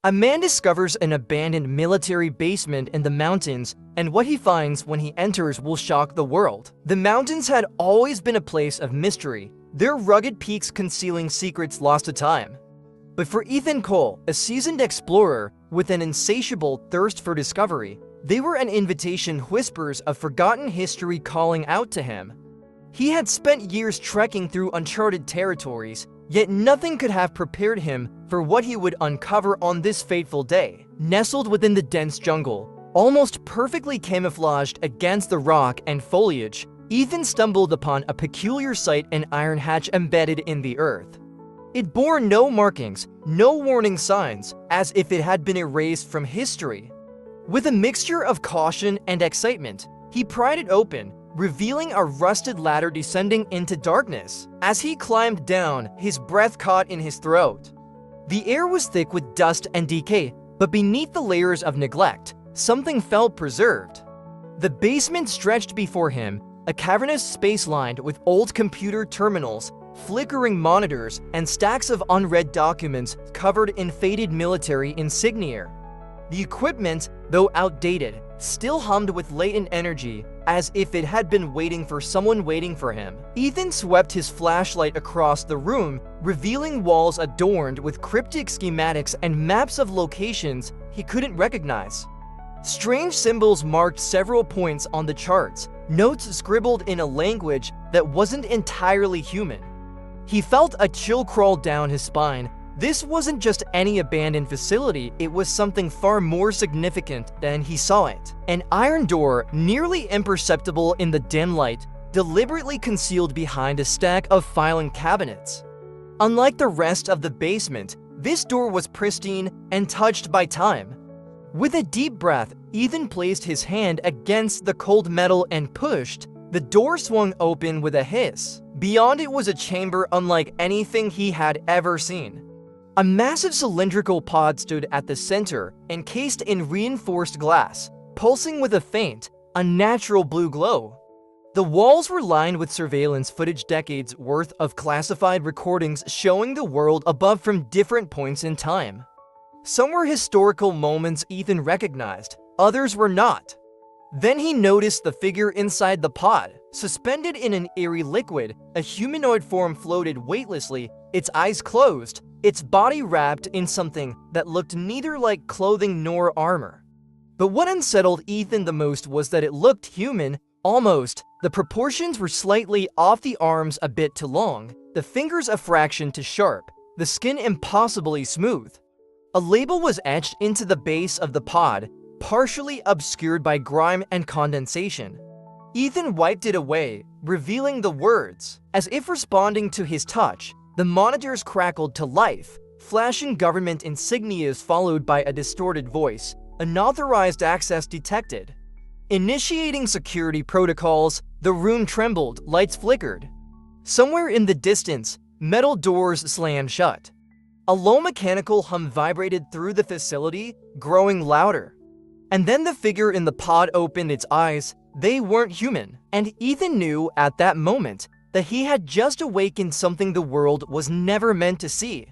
A man discovers an abandoned military basement in the mountains, and what he finds when he enters will shock the world. The mountains had always been a place of mystery, their rugged peaks concealing secrets lost to time. But for Ethan Cole, a seasoned explorer with an insatiable thirst for discovery, they were an invitation, whispers of forgotten history calling out to him. He had spent years trekking through uncharted territories, yet nothing could have prepared him for what he would uncover on this fateful day. Nestled within the dense jungle, almost perfectly camouflaged against the rock and foliage, Ethan stumbled upon a peculiar sight: an iron hatch embedded in the earth. It bore no markings, no warning signs, as if it had been erased from history. With a mixture of caution and excitement, he pried it open, revealing a rusted ladder descending into darkness. As he climbed down, his breath caught in his throat. The air was thick with dust and decay, but beneath the layers of neglect, something felt preserved. The basement stretched before him, a cavernous space lined with old computer terminals, flickering monitors, and stacks of unread documents covered in faded military insignia. The equipment, though outdated, still hummed with latent energy, as if it had been waiting for someone waiting for him. Ethan swept his flashlight across the room, revealing walls adorned with cryptic schematics and maps of locations he couldn't recognize. Strange symbols marked several points on the charts, notes scribbled in a language that wasn't entirely human. He felt a chill crawl down his spine. This wasn't just any abandoned facility, it was something far more significant than he saw it. An iron door, nearly imperceptible in the dim light, deliberately concealed behind a stack of filing cabinets. Unlike the rest of the basement, this door was pristine and touched by time. With a deep breath, Ethan placed his hand against the cold metal and pushed. The door swung open with a hiss. Beyond it was a chamber unlike anything he had ever seen. A massive cylindrical pod stood at the center, encased in reinforced glass, pulsing with a faint, unnatural blue glow. The walls were lined with surveillance footage, decades worth of classified recordings showing the world above from different points in time. Some were historical moments Ethan recognized, others were not. Then he noticed the figure inside the pod. Suspended in an eerie liquid, a humanoid form floated weightlessly, its eyes closed, its body wrapped in something that looked neither like clothing nor armor. But what unsettled Ethan the most was that it looked human, almost. The proportions were slightly off, the arms a bit too long, the fingers a fraction too sharp, the skin impossibly smooth. A label was etched into the base of the pod, partially obscured by grime and condensation. Ethan wiped it away, revealing the words. As if responding to his touch, the monitors crackled to life, flashing government insignias followed by a distorted voice. Unauthorized access detected. Initiating security protocols, the room trembled, lights flickered. Somewhere in the distance, metal doors slammed shut. A low mechanical hum vibrated through the facility, growing louder. And then the figure in the pod opened its eyes. They weren't human, and Ethan knew at that moment that he had just awakened something the world was never meant to see.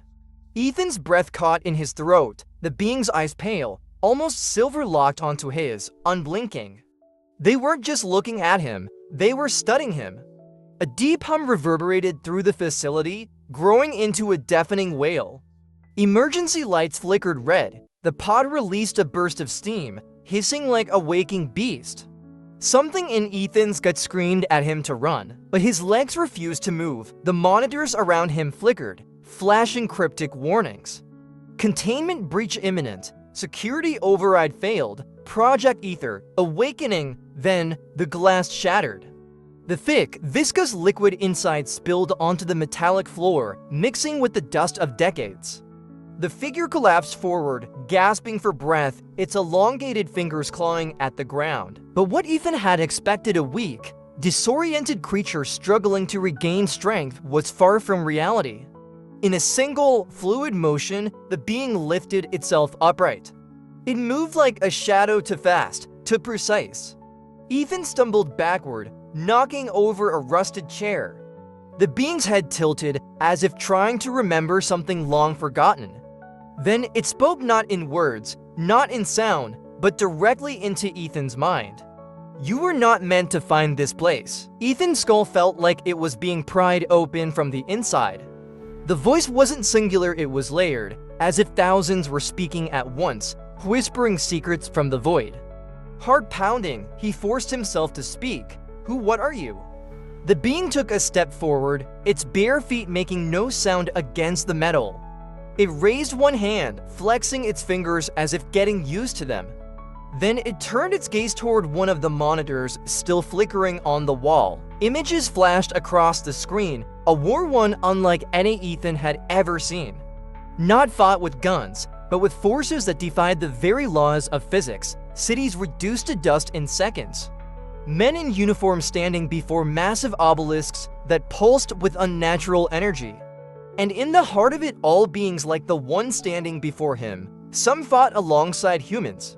Ethan's breath caught in his throat, the being's eyes pale, almost silver-locked onto his, unblinking. They weren't just looking at him, they were studying him. A deep hum reverberated through the facility, growing into a deafening wail. Emergency lights flickered red. The pod released a burst of steam, hissing like a waking beast. Something in Ethan's gut screamed at him to run, but his legs refused to move. The monitors around him flickered, flashing cryptic warnings. Containment breach imminent. Security override failed. Project Ether. Awakening. Then, the glass shattered. The thick, viscous liquid inside spilled onto the metallic floor, mixing with the dust of decades. The figure collapsed forward, gasping for breath, its elongated fingers clawing at the ground. But what Ethan had expected, a weak, disoriented creature struggling to regain strength, was far from reality. In a single, fluid motion, the being lifted itself upright. It moved like a shadow, too fast, too precise. Ethan stumbled backward, knocking over a rusted chair. The being's head tilted, as if trying to remember something long forgotten. Then it spoke not in words, not in sound, but directly into Ethan's mind. You were not meant to find this place. Ethan's skull felt like it was being pried open from the inside. The voice wasn't singular, it was layered, as if thousands were speaking at once, whispering secrets from the void. Heart pounding, he forced himself to speak. What are you? The being took a step forward, its bare feet making no sound against the metal. It raised one hand, flexing its fingers as if getting used to them. Then it turned its gaze toward one of the monitors still flickering on the wall. Images flashed across the screen, a war one unlike any Ethan had ever seen. Not fought with guns, but with forces that defied the very laws of physics, cities reduced to dust in seconds. Men in uniform standing before massive obelisks that pulsed with unnatural energy. And in the heart of it all, beings like the one standing before him. Some fought alongside humans.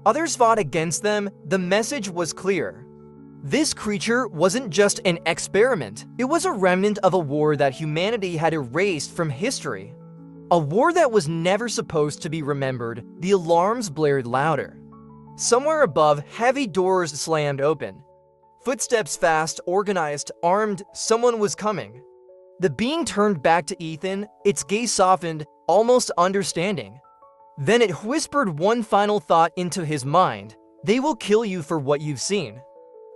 Others fought against them. The message was clear. This creature wasn't just an experiment. It was a remnant of a war that humanity had erased from history. A war that was never supposed to be remembered. The alarms blared louder. Somewhere above, heavy doors slammed open. Footsteps fast, organized, armed. Someone was coming. The being turned back to Ethan, its gaze softened, almost understanding. Then it whispered one final thought into his mind. They will kill you for what you've seen.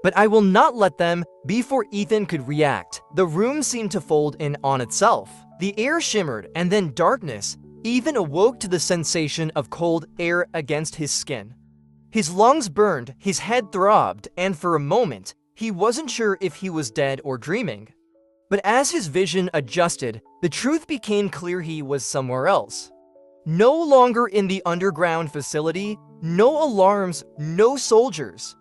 But I will not let them. Before Ethan could react, the room seemed to fold in on itself. The air shimmered, and then darkness. Ethan awoke to the sensation of cold air against his skin. His lungs burned, his head throbbed, and for a moment, he wasn't sure if he was dead or dreaming. But as his vision adjusted, the truth became clear: he was somewhere else. No longer in the underground facility, no alarms, no soldiers.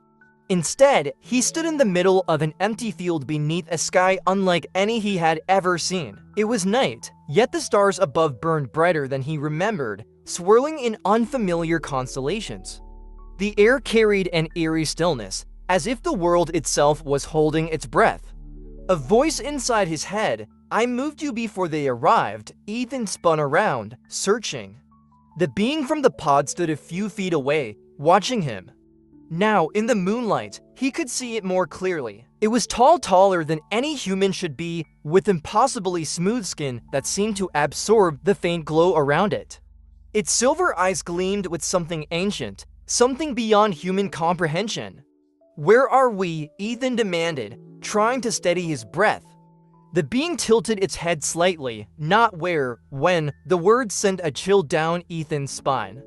Instead, he stood in the middle of an empty field beneath a sky unlike any he had ever seen. It was night, yet the stars above burned brighter than he remembered, swirling in unfamiliar constellations. The air carried an eerie stillness, as if the world itself was holding its breath. A voice inside his head: I moved you before they arrived. Ethan spun around, searching. The being from the pod stood a few feet away, watching him. Now, in the moonlight, he could see it more clearly. It was taller than any human should be, with impossibly smooth skin that seemed to absorb the faint glow around it. Its silver eyes gleamed with something ancient, something beyond human comprehension. Where are we? Ethan demanded, trying to steady his breath. The being tilted its head slightly, not where, when. The words sent a chill down Ethan's spine.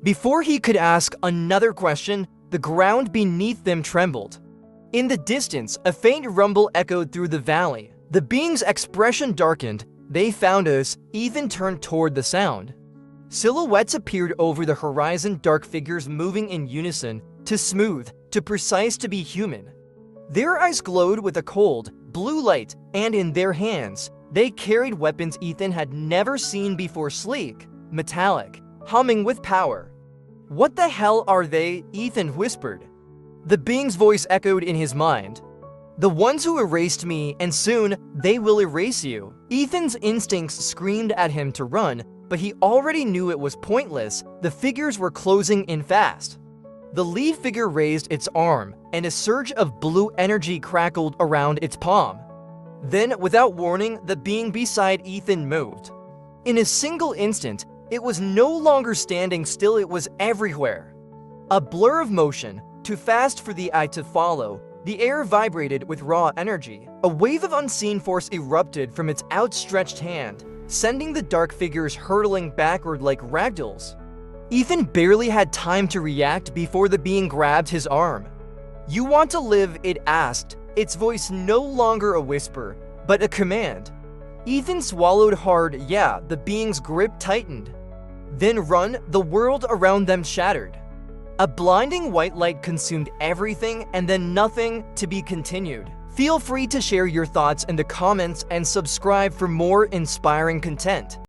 Before he could ask another question, the ground beneath them trembled. In the distance, a faint rumble echoed through the valley. The being's expression darkened. They found us. Ethan turned toward the sound. Silhouettes appeared over the horizon, dark figures moving in unison, too smooth, too precise to be human. Their eyes glowed with a cold, blue light, and in their hands, they carried weapons Ethan had never seen before, sleek, metallic, humming with power. What the hell are they? Ethan whispered. The being's voice echoed in his mind. The ones who erased me, and soon, they will erase you. Ethan's instincts screamed at him to run, but he already knew it was pointless. The figures were closing in fast. The lead figure raised its arm, and a surge of blue energy crackled around its palm. Then, without warning, the being beside Ethan moved. In a single instant, it was no longer standing still, it was everywhere. A blur of motion, too fast for the eye to follow. The air vibrated with raw energy. A wave of unseen force erupted from its outstretched hand, sending the dark figures hurtling backward like ragdolls. Ethan barely had time to react before the being grabbed his arm. You want to live? It asked, its voice no longer a whisper, but a command. Ethan swallowed hard. Yeah, the being's grip tightened. Then run. The world around them shattered. A blinding white light consumed everything, and then nothing. To be continued. Feel free to share your thoughts in the comments and subscribe for more inspiring content.